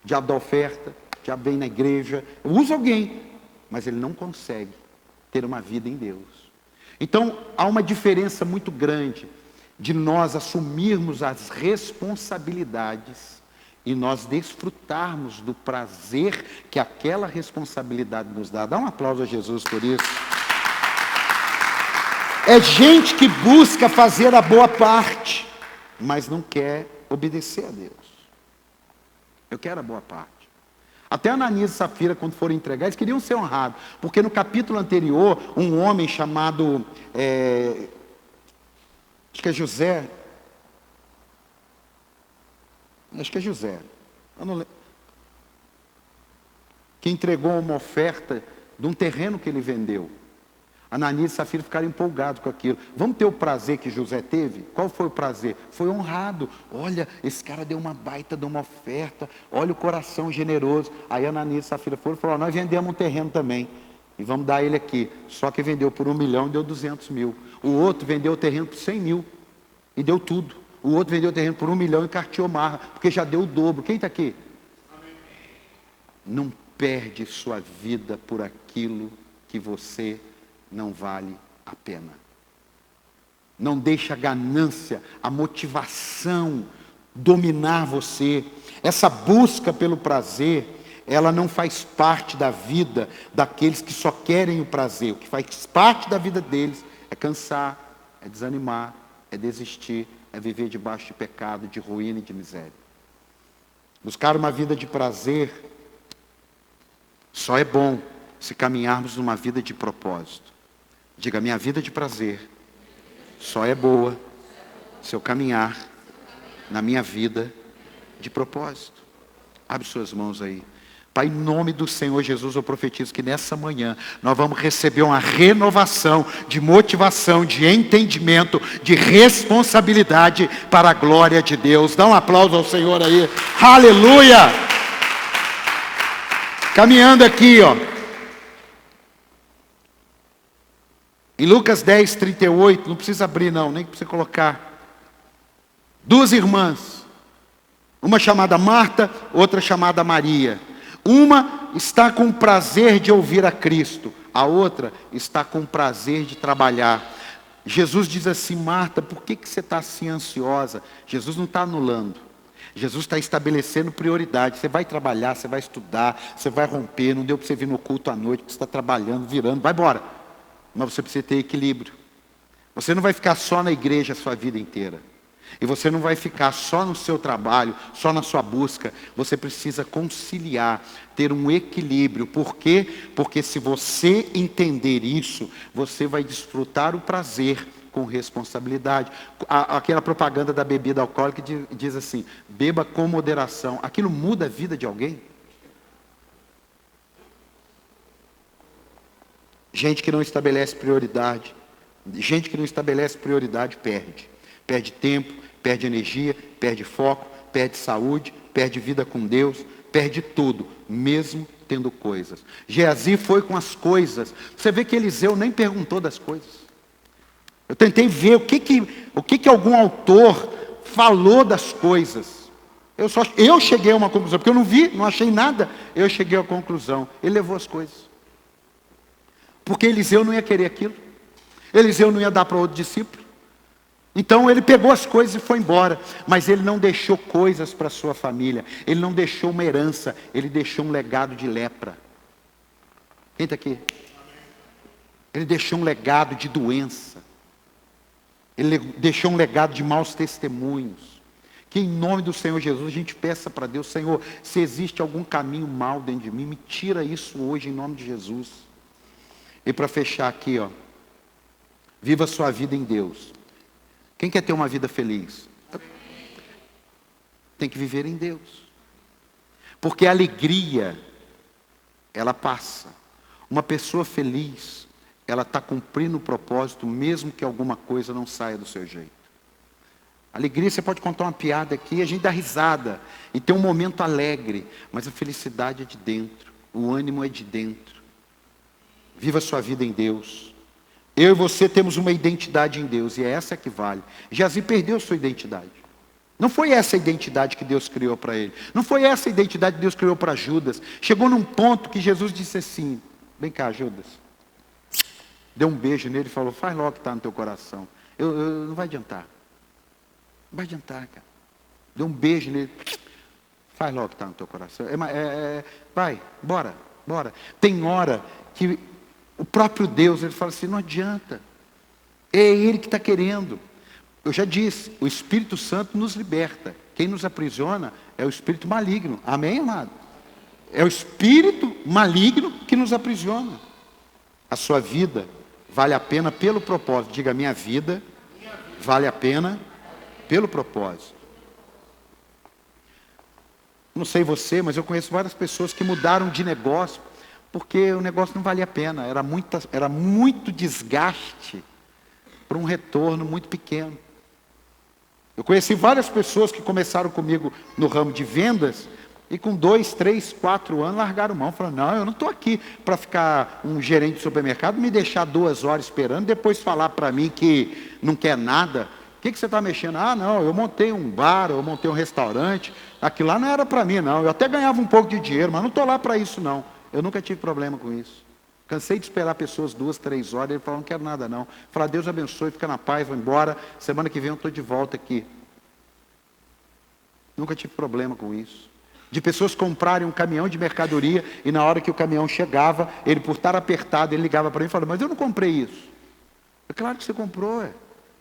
O diabo dá oferta, o diabo vem na igreja, usa alguém, mas ele não consegue ter uma vida em Deus. Então, há uma diferença muito grande de nós assumirmos as responsabilidades e nós desfrutarmos do prazer que aquela responsabilidade nos dá. Dá um aplauso a Jesus por isso. É gente que busca fazer a boa parte, mas não quer obedecer a Deus. Eu quero a boa parte. Até Ananias e Safira, quando foram entregar, eles queriam ser honrados. Porque no capítulo anterior, um homem chamado, acho que é José, eu não lembro, que entregou uma oferta de um terreno que ele vendeu. Ananias e Safira ficaram empolgados com aquilo. Vamos ter o prazer que José teve? Qual foi o prazer? Foi honrado. Olha, esse cara deu uma baita de uma oferta. Olha o coração generoso. Aí Ananias e Safira foram e falaram: nós vendemos um terreno também e vamos dar ele aqui. Só que vendeu por 1 milhão e deu 200 mil. O outro vendeu o terreno por 100 mil e deu tudo. O outro vendeu o terreno por 1 milhão e carteou marra, porque já deu o dobro. Quem está aqui? Amém. Não perde sua vida por aquilo que você não vale a pena. Não deixa a ganância, a motivação dominar você. Essa busca pelo prazer, ela não faz parte da vida daqueles que só querem o prazer. O que faz parte da vida deles é cansar, é desanimar, é desistir, é viver debaixo de pecado, de ruína e de miséria. Buscar uma vida de prazer só é bom se caminharmos numa vida de propósito. Diga: minha vida de prazer só é boa se eu caminhar na minha vida de propósito. Abre suas mãos aí. Pai, em nome do Senhor Jesus, eu profetizo que nessa manhã nós vamos receber uma renovação de motivação, de entendimento, de responsabilidade para a glória de Deus. Dá um aplauso ao Senhor aí. Aleluia! Caminhando aqui, ó. Em Lucas 10, 38, não precisa abrir não, nem precisa colocar. Duas irmãs, uma chamada Marta, outra chamada Maria. Uma está com prazer de ouvir a Cristo, a outra está com prazer de trabalhar. Jesus diz assim: Marta, por que você está assim ansiosa? Jesus não está anulando. Jesus está estabelecendo prioridade. Você vai trabalhar, você vai estudar, você vai romper. Não deu para você vir no culto à noite, porque você está trabalhando, virando, vai embora. Mas você precisa ter equilíbrio. Você não vai ficar só na igreja a sua vida inteira. E você não vai ficar só no seu trabalho, só na sua busca. Você precisa conciliar, ter um equilíbrio. Por quê? Porque se você entender isso, você vai desfrutar o prazer com responsabilidade. Aquela propaganda da bebida alcoólica diz assim: beba com moderação. Aquilo muda a vida de alguém? Gente que não estabelece prioridade. Gente que não estabelece prioridade perde. Perde tempo, perde energia, perde foco, perde saúde, perde vida com Deus, perde tudo, mesmo tendo coisas. Geazi foi com as coisas. Você vê que Eliseu nem perguntou das coisas. Eu tentei ver o que algum autor falou das coisas. Eu cheguei a uma conclusão, porque eu não vi, não achei nada. Eu cheguei à conclusão, ele levou as coisas. Porque Eliseu não ia querer aquilo. Eliseu não ia dar para outro discípulo. Então ele pegou as coisas e foi embora. Mas ele não deixou coisas para sua família. Ele não deixou uma herança. Ele deixou um legado de lepra. Quem está aqui? Ele deixou um legado de doença. Ele deixou um legado de maus testemunhos. Que em nome do Senhor Jesus a gente peça para Deus: Senhor, se existe algum caminho mal dentro de mim, me tira isso hoje em nome de Jesus. E para fechar aqui, ó, viva a sua vida em Deus. Quem quer ter uma vida feliz? Tem que viver em Deus. Porque a alegria, ela passa. Uma pessoa feliz, ela está cumprindo o propósito, mesmo que alguma coisa não saia do seu jeito. Alegria, você pode contar uma piada aqui, a gente dá risada, e tem um momento alegre, mas a felicidade é de dentro, o ânimo é de dentro. Viva a sua vida em Deus. Eu e você temos uma identidade em Deus, e é essa que vale. Geazi perdeu sua identidade. Não foi essa a identidade que Deus criou para ele. Não foi essa a identidade que Deus criou para Judas. Chegou num ponto que Jesus disse assim: vem cá, Judas. Deu um beijo nele e falou: faz logo o que está no teu coração. Não vai adiantar. Não vai adiantar, cara. Deu um beijo nele. Faz logo o que está no teu coração. Vai, bora. Tem hora que o próprio Deus, ele fala assim: não adianta. É Ele que está querendo. Eu já disse, o Espírito Santo nos liberta. Quem nos aprisiona é o espírito maligno. Amém, amado? É o espírito maligno que nos aprisiona. A sua vida vale a pena pelo propósito. Diga: minha vida vale a pena pelo propósito. Não sei você, mas eu conheço várias pessoas que mudaram de negócio porque o negócio não valia a pena. Era muito desgaste para um retorno muito pequeno. Eu conheci várias pessoas que começaram comigo no ramo de vendas e com 2, 3, 4 anos largaram mão. Falaram: não, eu não estou aqui para ficar um gerente de supermercado, me deixar 2 horas esperando, depois falar para mim que não quer nada. O que você está mexendo? Ah, não, eu montei um bar, eu montei um restaurante. Aquilo lá não era para mim, não. Eu até ganhava um pouco de dinheiro, mas não estou lá para isso, não. Eu nunca tive problema com isso. Cansei de esperar pessoas 2, 3 horas. Ele falou: não quero nada não. Falar: Deus abençoe, fica na paz, vou embora. Semana que vem eu estou de volta aqui. Nunca tive problema com isso. De pessoas comprarem um caminhão de mercadoria e na hora que o caminhão chegava, ele, por estar apertado, ele ligava para mim e falava: mas eu não comprei isso. É claro que você comprou,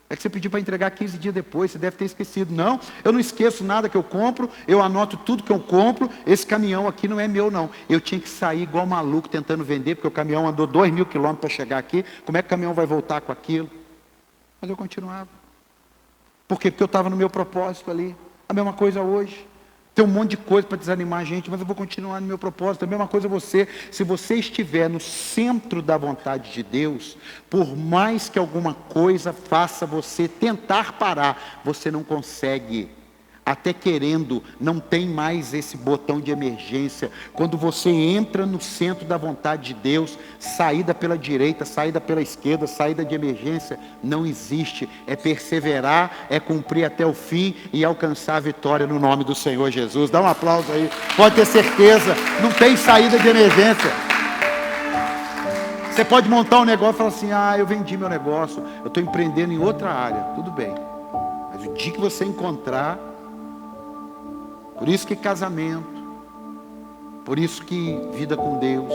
É que você pediu para entregar 15 dias depois, você deve ter esquecido. Não, eu não esqueço nada que eu compro, eu anoto tudo que eu compro. Esse caminhão aqui não é meu, não. Eu tinha que sair igual maluco tentando vender, porque o caminhão andou 2.000 quilômetros para chegar aqui. Como é que o caminhão vai voltar com aquilo? Mas eu continuava. Por quê? Porque eu estava no meu propósito ali. A mesma coisa hoje. Tem um monte de coisa para desanimar a gente, mas eu vou continuar no meu propósito. A mesma coisa você, se você estiver no centro da vontade de Deus, por mais que alguma coisa faça você tentar parar, você não consegue. Até querendo, não tem mais esse botão de emergência. Quando você entra no centro da vontade de Deus, saída pela direita, saída pela esquerda, saída de emergência, não existe. É perseverar, é cumprir até o fim e alcançar a vitória no nome do Senhor Jesus. Dá um aplauso aí, pode ter certeza, não tem saída de emergência. Você pode montar um negócio e falar assim, eu vendi meu negócio, eu estou empreendendo em outra área, tudo bem. Mas o dia que você encontrar... Por isso que casamento, por isso que vida com Deus,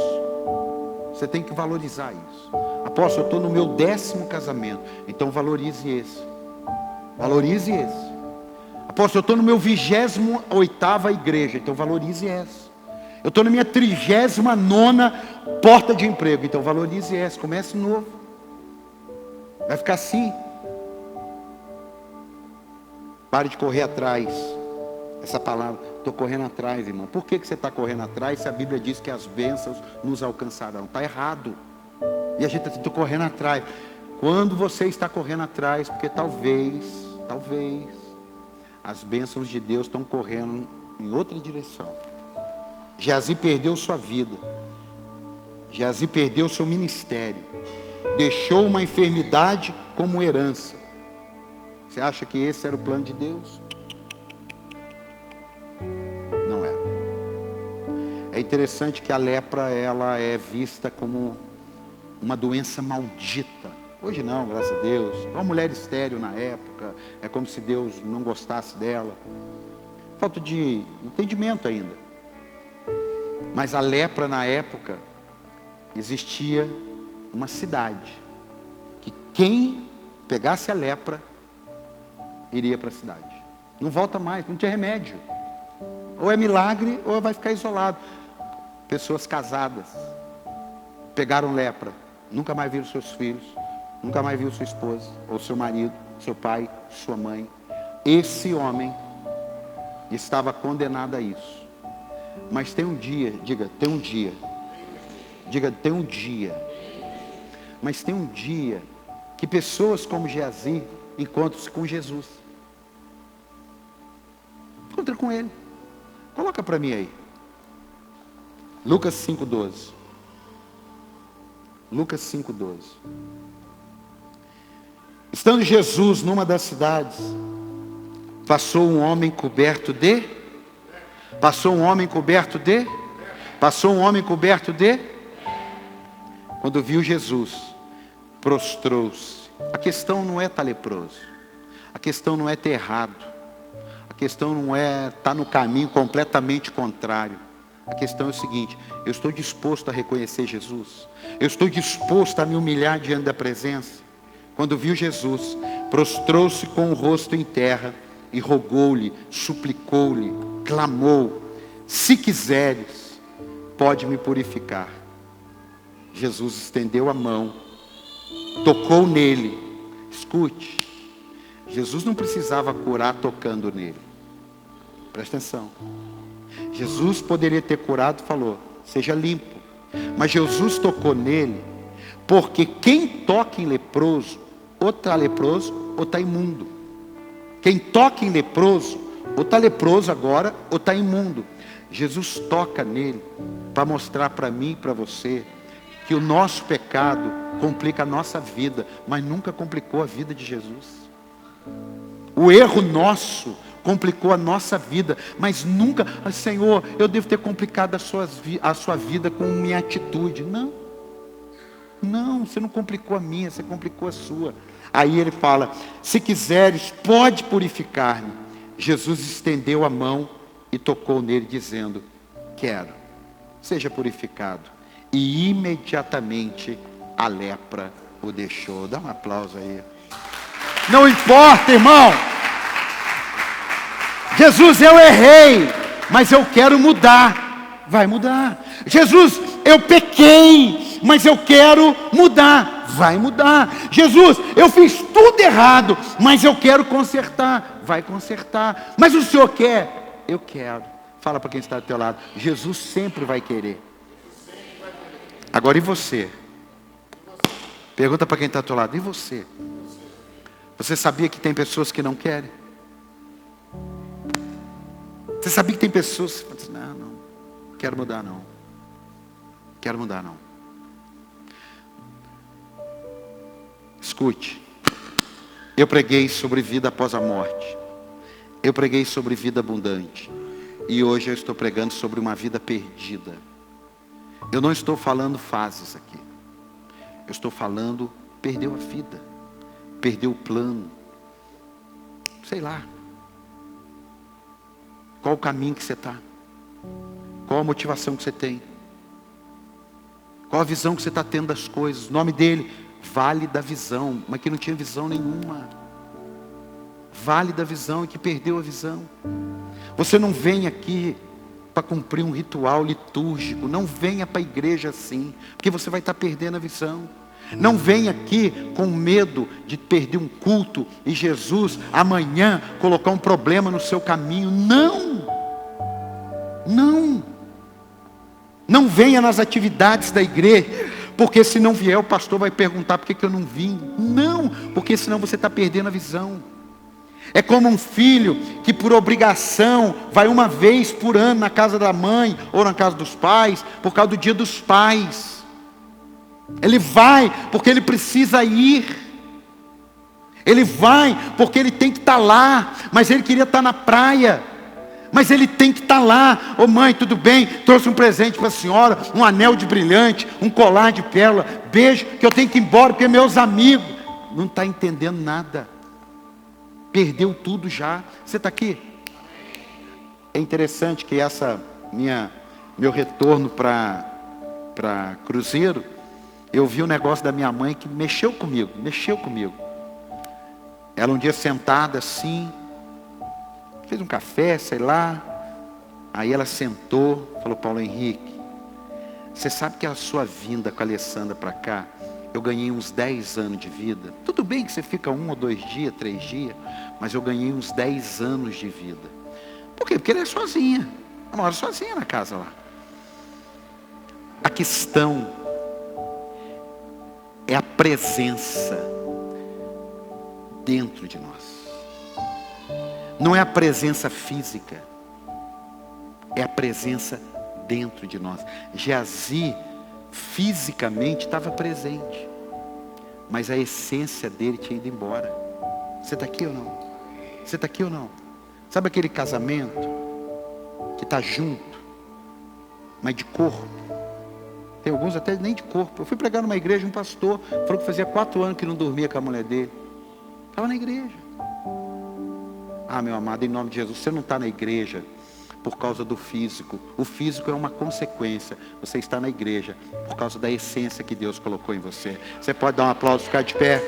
você tem que valorizar isso. Apóstolo, eu estou no meu 10º casamento, então valorize esse. Valorize esse. Apóstolo, eu estou no meu 28ª igreja, então valorize essa. Eu estou na minha 39ª porta de emprego, então valorize essa. Comece novo. Vai ficar assim. Pare de correr atrás. Essa palavra, estou correndo atrás, irmão. Por que você está correndo atrás se a Bíblia diz que as bênçãos nos alcançarão? Está errado. E a gente está correndo atrás. Quando você está correndo atrás, porque talvez, as bênçãos de Deus estão correndo em outra direção. Geazi perdeu sua vida. Geazi perdeu seu ministério. Deixou uma enfermidade como herança. Você acha que esse era o plano de Deus? É interessante que a lepra, ela é vista como uma doença maldita. Hoje não, graças a Deus. Uma mulher estéril na época, é como se Deus não gostasse dela. Falta de entendimento ainda. Mas a lepra na época, existia uma cidade, que quem pegasse a lepra, iria para a cidade. Não volta mais, não tinha remédio. Ou é milagre, ou vai ficar isolado. Pessoas casadas pegaram lepra, nunca mais viram seus filhos, nunca mais viram sua esposa, ou seu marido, seu pai, sua mãe. Esse homem estava condenado a isso. Mas tem um dia, diga, tem um dia. Diga, tem um dia. Mas tem um dia que pessoas como Geazi encontram-se com Jesus. Encontra com ele. Coloca para mim aí. Lucas 5,12. Lucas 5,12. Estando Jesus numa das cidades, passou um homem coberto de... Quando viu Jesus, prostrou-se. A questão não é estar leproso. A questão não é ter errado. A questão não é estar no caminho completamente contrário. A questão é o seguinte: eu estou disposto a reconhecer Jesus. Eu estou disposto a me humilhar diante da presença. Quando viu Jesus, prostrou-se com o rosto em terra e rogou-lhe, suplicou-lhe, clamou: se quiseres, pode me purificar. Jesus estendeu a mão, tocou nele. Escute, Jesus não precisava curar tocando nele. Presta atenção. Jesus poderia ter curado, falou: seja limpo. Mas Jesus tocou nele, porque quem toca em leproso, ou está leproso, ou está imundo. Quem toca em leproso, ou está leproso agora, ou está imundo. Jesus toca nele, para mostrar para mim e para você, que o nosso pecado complica a nossa vida, mas nunca complicou a vida de Jesus. O erro nosso complicou a nossa vida, mas nunca, Senhor, eu devo ter complicado a sua vida com minha atitude. Não, você não complicou a minha, você complicou a sua. Aí ele fala: se quiseres, pode purificar-me. Jesus estendeu a mão e tocou nele, dizendo: quero, seja purificado. E imediatamente a lepra o deixou. Dá um aplauso aí. Não importa, irmão. Jesus, eu errei, mas eu quero mudar. Vai mudar. Jesus, eu pequei, mas eu quero mudar. Vai mudar. Jesus, eu fiz tudo errado, mas eu quero consertar. Vai consertar. Mas o Senhor quer? Eu quero. Fala para quem está do teu lado. Jesus sempre vai querer. Agora e você? Pergunta para quem está do teu lado. E você? Você sabia que tem pessoas que não querem? Você sabia que tem pessoas que dizem, não quero mudar não. Quero mudar não. Escute. Eu preguei sobre vida após a morte. Eu preguei sobre vida abundante. E hoje eu estou pregando sobre uma vida perdida. Eu não estou falando fases aqui. Eu estou falando, perdeu a vida. Perdeu o plano. Sei lá. Qual o caminho que você está? Qual a motivação que você tem? Qual a visão que você está tendo das coisas? O nome dele, Vale da Visão. Mas que não tinha visão nenhuma. Vale da Visão e que perdeu a visão. Você não vem aqui para cumprir um ritual litúrgico. Não venha para a igreja assim, porque você vai estar perdendo a visão. Não venha aqui com medo de perder um culto e Jesus amanhã colocar um problema no seu caminho. Não. Não. Não venha nas atividades da igreja, porque se não vier o pastor vai perguntar por que eu não vim. Não, porque senão você está perdendo a visão. É como um filho que por obrigação vai uma vez por ano na casa da mãe ou na casa dos pais, por causa do dia dos pais. Ele vai porque ele precisa ir. Ele vai porque ele tem que estar lá, mas ele queria estar na praia. Mas ele tem que estar lá. Ô mãe, tudo bem? Trouxe um presente para a senhora, um anel de brilhante, um colar de pérola. Beijo, que eu tenho que ir embora porque meus amigos. Não está entendendo nada. Perdeu tudo já. Você está aqui? É interessante que meu retorno para Cruzeiro, eu vi um negócio da minha mãe que mexeu comigo. Ela um dia sentada assim, fez um café, sei lá. Aí ela sentou, falou, Paulo Henrique, você sabe que a sua vinda com a Alessandra para cá, eu ganhei uns 10 anos de vida. Tudo bem que você fica 1 ou 2 dias, 3 dias, mas eu ganhei uns 10 anos de vida. Por quê? Porque ela é sozinha. Ela mora sozinha na casa lá. A questão é a presença dentro de nós. Não é a presença física, é a presença dentro de nós. Geazi fisicamente estava presente, mas a essência dele tinha ido embora. Você está aqui ou não? Você está aqui ou não? Sabe aquele casamento que está junto, mas de corpo? Tem alguns até nem de corpo. Eu fui pregar numa igreja, um pastor falou que fazia 4 anos que não dormia com a mulher dele. Estava na igreja. Ah, meu amado, em nome de Jesus, você não está na igreja por causa do físico. O físico é uma consequência. Você está na igreja por causa da essência que Deus colocou em você. Você pode dar um aplauso, ficar de pé?